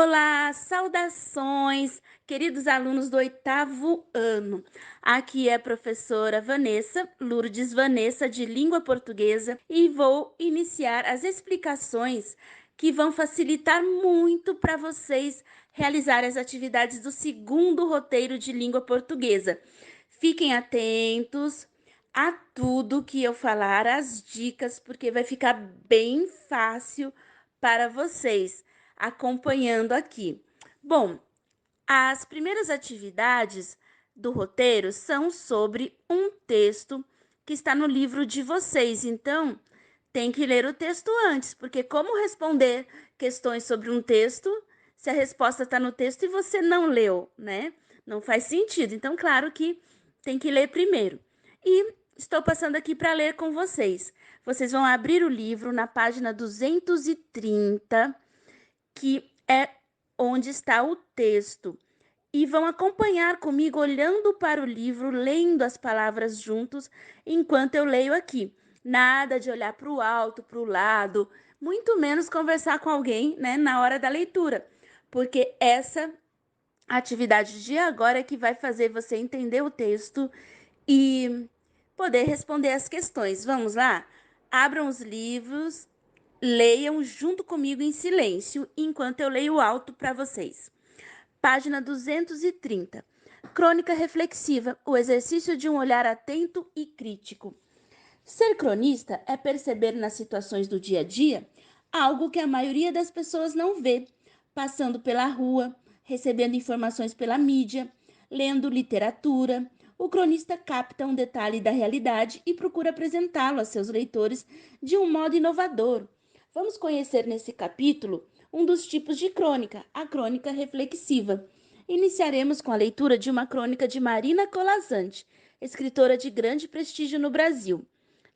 Olá, saudações, queridos alunos do 8º ano. Aqui é a professora Vanessa, Lourdes Vanessa, de Língua Portuguesa, e vou iniciar as explicações que vão facilitar muito para vocês realizarem as atividades do segundo roteiro de Língua Portuguesa. Fiquem atentos a tudo que eu falar, as dicas, porque vai ficar bem fácil para vocês acompanhando aqui. Bom, as primeiras atividades do roteiro são sobre um texto que está no livro de vocês. Então, tem que ler o texto antes, porque como responder questões sobre um texto se a resposta está no texto e você não leu, né? Não faz sentido. Então, claro que tem que ler primeiro. E estou passando aqui para ler com vocês. Vocês vão abrir o livro na página 230, que é onde está o texto, e vão acompanhar comigo olhando para o livro, lendo as palavras juntos, enquanto eu leio aqui. Nada de olhar para o alto, para o lado, muito menos conversar com alguém, né, na hora da leitura, porque essa atividade de agora é que vai fazer você entender o texto e poder responder as questões. Vamos lá? Abram os livros. Leiam junto comigo em silêncio, enquanto eu leio alto para vocês. Página 230. Crônica reflexiva, o exercício de um olhar atento e crítico. Ser cronista é perceber nas situações do dia a dia algo que a maioria das pessoas não vê, passando pela rua, recebendo informações pela mídia, lendo literatura. O cronista capta um detalhe da realidade e procura apresentá-lo a seus leitores de um modo inovador. Vamos conhecer nesse capítulo um dos tipos de crônica, a crônica reflexiva. Iniciaremos com a leitura de uma crônica de Marina Colasanti, escritora de grande prestígio no Brasil.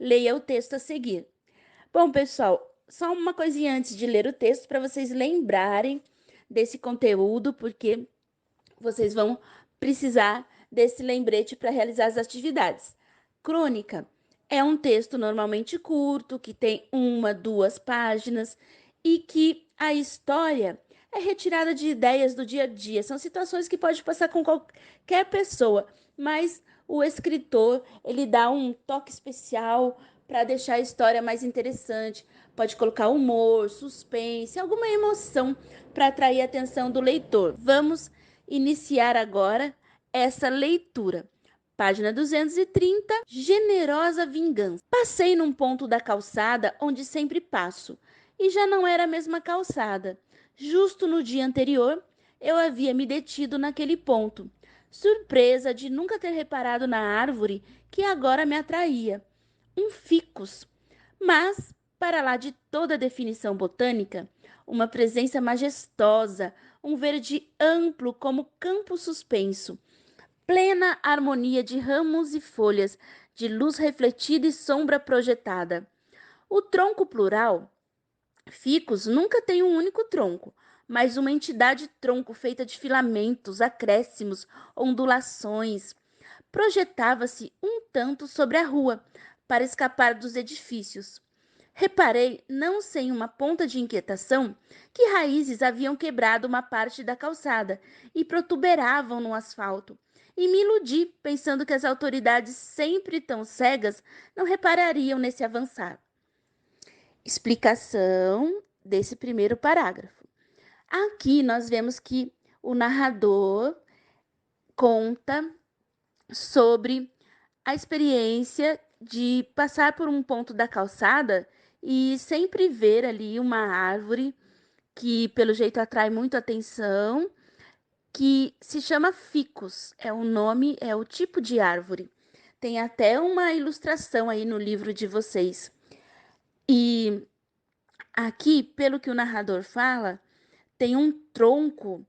Leia o texto a seguir. Bom, pessoal, só uma coisinha antes de ler o texto para vocês lembrarem desse conteúdo, porque vocês vão precisar desse lembrete para realizar as atividades. Crônica é um texto normalmente curto, que tem 1, 2 páginas e que a história é retirada de ideias do dia a dia. São situações que pode passar com qualquer pessoa, mas o escritor, ele dá um toque especial para deixar a história mais interessante. Pode colocar humor, suspense, alguma emoção para atrair a atenção do leitor. Vamos iniciar agora essa leitura. Página 230, Generosa Vingança. Passei num ponto da calçada onde sempre passo, e já não era a mesma calçada. Justo no dia anterior, eu havia me detido naquele ponto, surpresa de nunca ter reparado na árvore que agora me atraía. Um ficus. Mas, para lá de toda definição botânica, uma presença majestosa, um verde amplo como campo suspenso, plena harmonia de ramos e folhas, de luz refletida e sombra projetada. O tronco plural, ficus, nunca tem um único tronco, mas uma entidade tronco feita de filamentos, acréscimos, ondulações. Projetava-se um tanto sobre a rua, para escapar dos edifícios. Reparei, não sem uma ponta de inquietação, que raízes haviam quebrado uma parte da calçada e protuberavam no asfalto. E me iludi, pensando que as autoridades, sempre tão cegas, não reparariam nesse avançar. Explicação desse primeiro parágrafo. Aqui nós vemos que o narrador conta sobre a experiência de passar por um ponto da calçada e sempre ver ali uma árvore que, pelo jeito, atrai muito atenção, que se chama ficus. É o nome, é o tipo de árvore. Tem até uma ilustração aí no livro de vocês. E aqui, pelo que o narrador fala, tem um tronco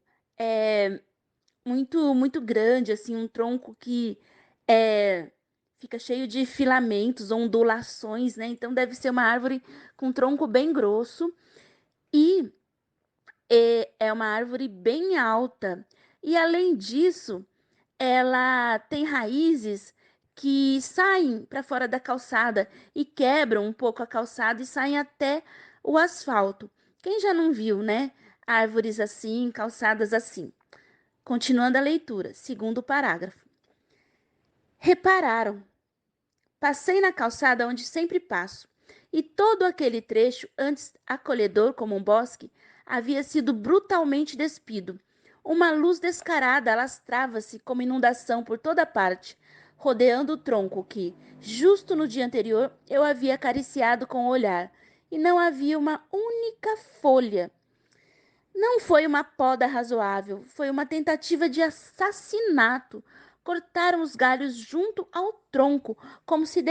muito grande, assim, um tronco que fica cheio de filamentos, ondulações, né? Então deve ser uma árvore com tronco bem grosso e é uma árvore bem alta. E além disso, ela tem raízes que saem para fora da calçada e quebram um pouco a calçada e saem até o asfalto. Quem já não viu, né? árvores assim, calçadas assim. Continuando a leitura, segundo parágrafo. Repararam. Passei na calçada onde sempre passo, e todo aquele trecho, antes acolhedor como um bosque, havia sido brutalmente despido. Uma luz descarada alastrava-se como inundação por toda parte, rodeando o tronco que, justo no dia anterior, eu havia acariciado com o olhar, e não havia uma única folha. Não foi uma poda razoável, foi uma tentativa de assassinato. Cortaram os galhos junto ao tronco, como se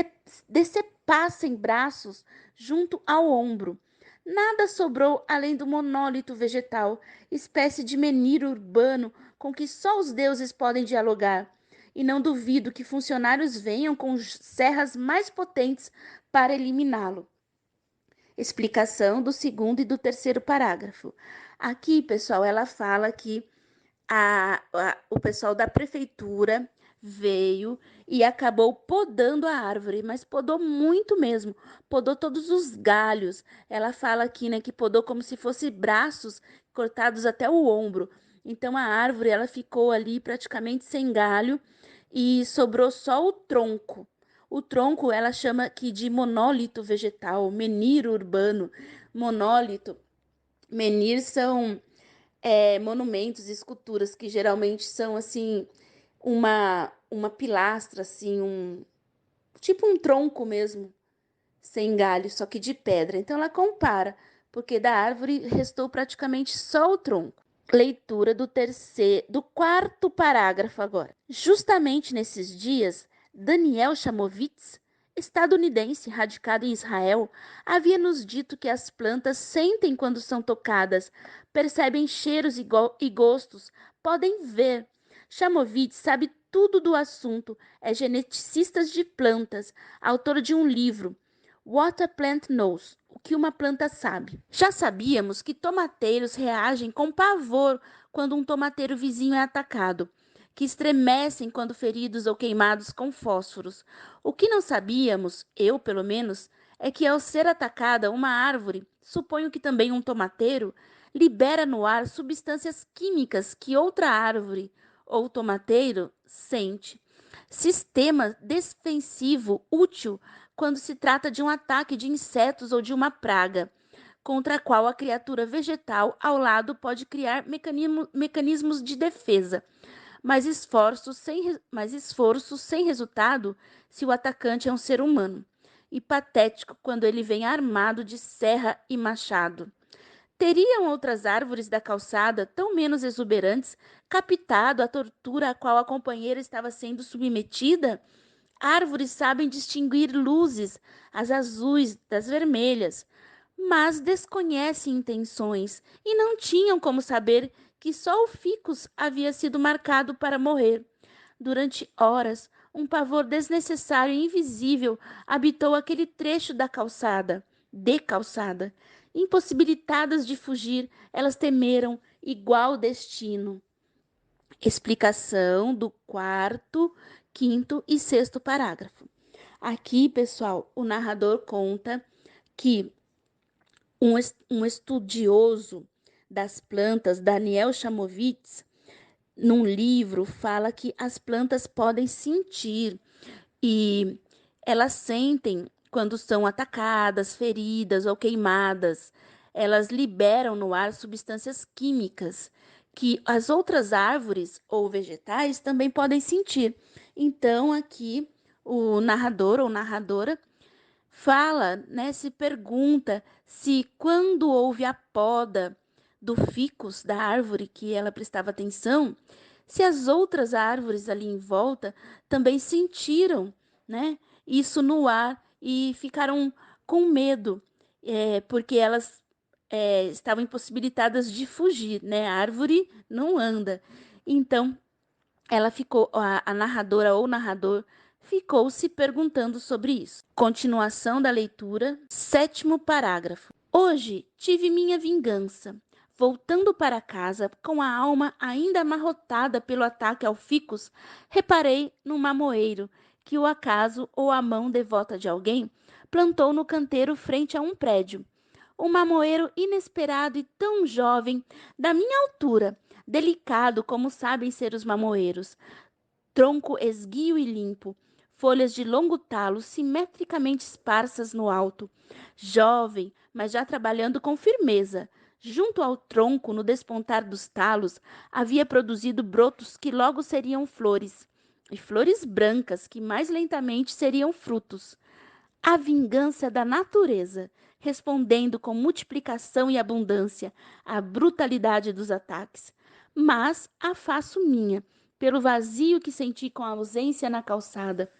decepassem braços junto ao ombro. Nada sobrou além do monólito vegetal, espécie de menhir urbano com que só os deuses podem dialogar. E não duvido que funcionários venham com serras mais potentes para eliminá-lo. Explicação do segundo e do terceiro parágrafo. Aqui, pessoal, ela fala que o pessoal da prefeitura veio e acabou podando a árvore, mas podou muito mesmo, podou todos os galhos. Ela fala aqui, né, que podou como se fosse braços cortados até o ombro. Então a árvore ela ficou ali praticamente sem galho e sobrou só o tronco. O tronco ela chama aqui de monólito vegetal, menhir urbano. Monólito, menhir são monumentos, esculturas que geralmente são assim uma pilastra, assim, tipo um tronco mesmo, sem galho, só que de pedra. Então ela compara, porque da árvore restou praticamente só o tronco. Leitura do quarto parágrafo agora. Justamente nesses dias, Daniel Chamovitz, estadunidense radicado em Israel, havia nos dito que as plantas sentem quando são tocadas, percebem cheiros e gostos, podem ver. Chamovitz sabe tudo do assunto, é geneticista de plantas, autor de um livro, What a Plant Knows, o que uma planta sabe. Já sabíamos que tomateiros reagem com pavor quando um tomateiro vizinho é atacado, que estremecem quando feridos ou queimados com fósforos. O que não sabíamos, eu pelo menos, é que ao ser atacada uma árvore, suponho que também um tomateiro, libera no ar substâncias químicas que outra árvore ou tomateiro sente. Sistema defensivo útil quando se trata de um ataque de insetos ou de uma praga, contra a qual a criatura vegetal ao lado pode criar mecanismos de defesa, mas esforço sem resultado se o atacante é um ser humano, e patético quando ele vem armado de serra e machado. Teriam outras árvores da calçada, tão menos exuberantes, captado a tortura a qual a companheira estava sendo submetida? Árvores sabem distinguir luzes, as azuis das vermelhas, mas desconhecem intenções e não tinham como saber que só o ficus havia sido marcado para morrer. Durante horas, um pavor desnecessário e invisível habitou aquele trecho da calçada, de calçada. Impossibilitadas de fugir, elas temeram igual destino. Explicação do quarto, quinto e sexto parágrafo. Aqui, pessoal, o narrador conta que um estudioso das plantas, Daniel Chamovitz, num livro, fala que as plantas podem sentir e elas sentem quando são atacadas, feridas ou queimadas. Elas liberam no ar substâncias químicas que as outras árvores ou vegetais também podem sentir. Então, aqui o narrador ou narradora fala, né, se pergunta se quando houve a poda do ficus da árvore que ela prestava atenção, se as outras árvores ali em volta também sentiram, né, isso no ar e ficaram com medo, porque elas estavam impossibilitadas de fugir, né? A árvore não anda. Então, ela ficou, a narradora ou narrador ficou se perguntando sobre isso. Continuação da leitura, sétimo parágrafo. Hoje tive minha vingança. Voltando para casa, com a alma ainda amarrotada pelo ataque ao ficus, reparei num mamoeiro que o acaso ou a mão devota de alguém plantou no canteiro frente a um prédio. um mamoeiro inesperado e tão jovem, da minha altura, delicado como sabem ser os mamoeiros, tronco esguio e limpo, folhas de longo talo simetricamente esparsas no alto. Jovem, mas já trabalhando com firmeza. Junto ao tronco, no despontar dos talos, havia produzido brotos que logo seriam flores, e flores brancas que mais lentamente seriam frutos. A vingança da natureza, respondendo com multiplicação e abundância à brutalidade dos ataques. Mas a faço minha, pelo vazio que senti com a ausência na calçada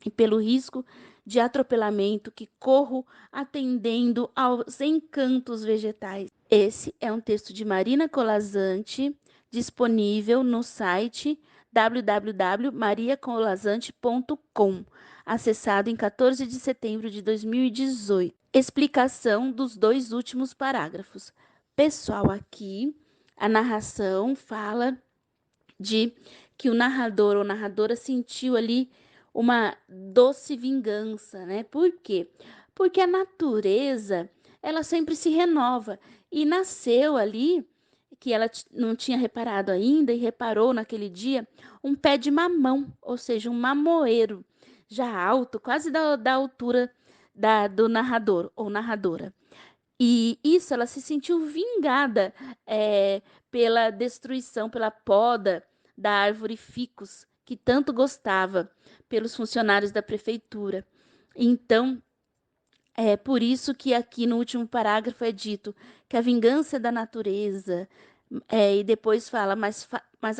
e pelo risco de atropelamento que corro atendendo aos encantos vegetais. Esse é um texto de Marina Colasanti, disponível no site www.mariacolazante.com, acessado em 14 de setembro de 2018. Explicação dos dois últimos parágrafos. Pessoal, aqui a narração fala de que o narrador ou narradora sentiu ali uma doce vingança, né? Por quê? Porque a natureza, ela sempre se renova e nasceu ali, que ela não tinha reparado ainda e reparou naquele dia, um pé de mamão, ou seja, um mamoeiro, já alto, quase da altura do narrador ou narradora. E isso, ela se sentiu vingada pela destruição, pela poda da árvore ficus, que tanto gostava, pelos funcionários da prefeitura. Então, é por isso que aqui no último parágrafo é dito que a vingança é da natureza, e depois fala, mas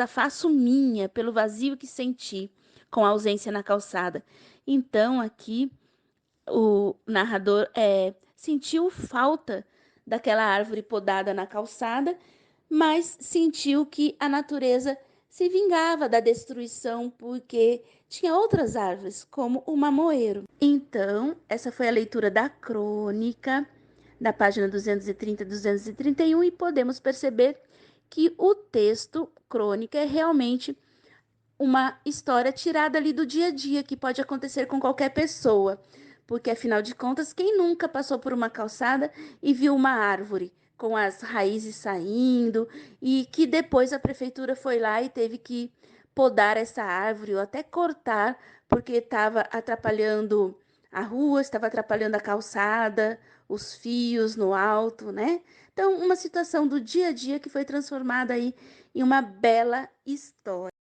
a faço minha, pelo vazio que senti, com a ausência na calçada. Então, aqui o narrador sentiu falta daquela árvore podada na calçada, mas sentiu que a natureza se vingava da destruição porque tinha outras árvores, como o mamoeiro. Então, essa foi a leitura da crônica, da página 230 e 231, e podemos perceber que o texto crônica é realmente uma história tirada ali do dia a dia, que pode acontecer com qualquer pessoa. Porque, afinal de contas, quem nunca passou por uma calçada e viu uma árvore com as raízes saindo e que depois a prefeitura foi lá e teve que podar essa árvore ou até cortar porque estava atrapalhando a rua, estava atrapalhando a calçada, os fios no alto, né? Então, uma situação do dia a dia que foi transformada aí em uma bela história.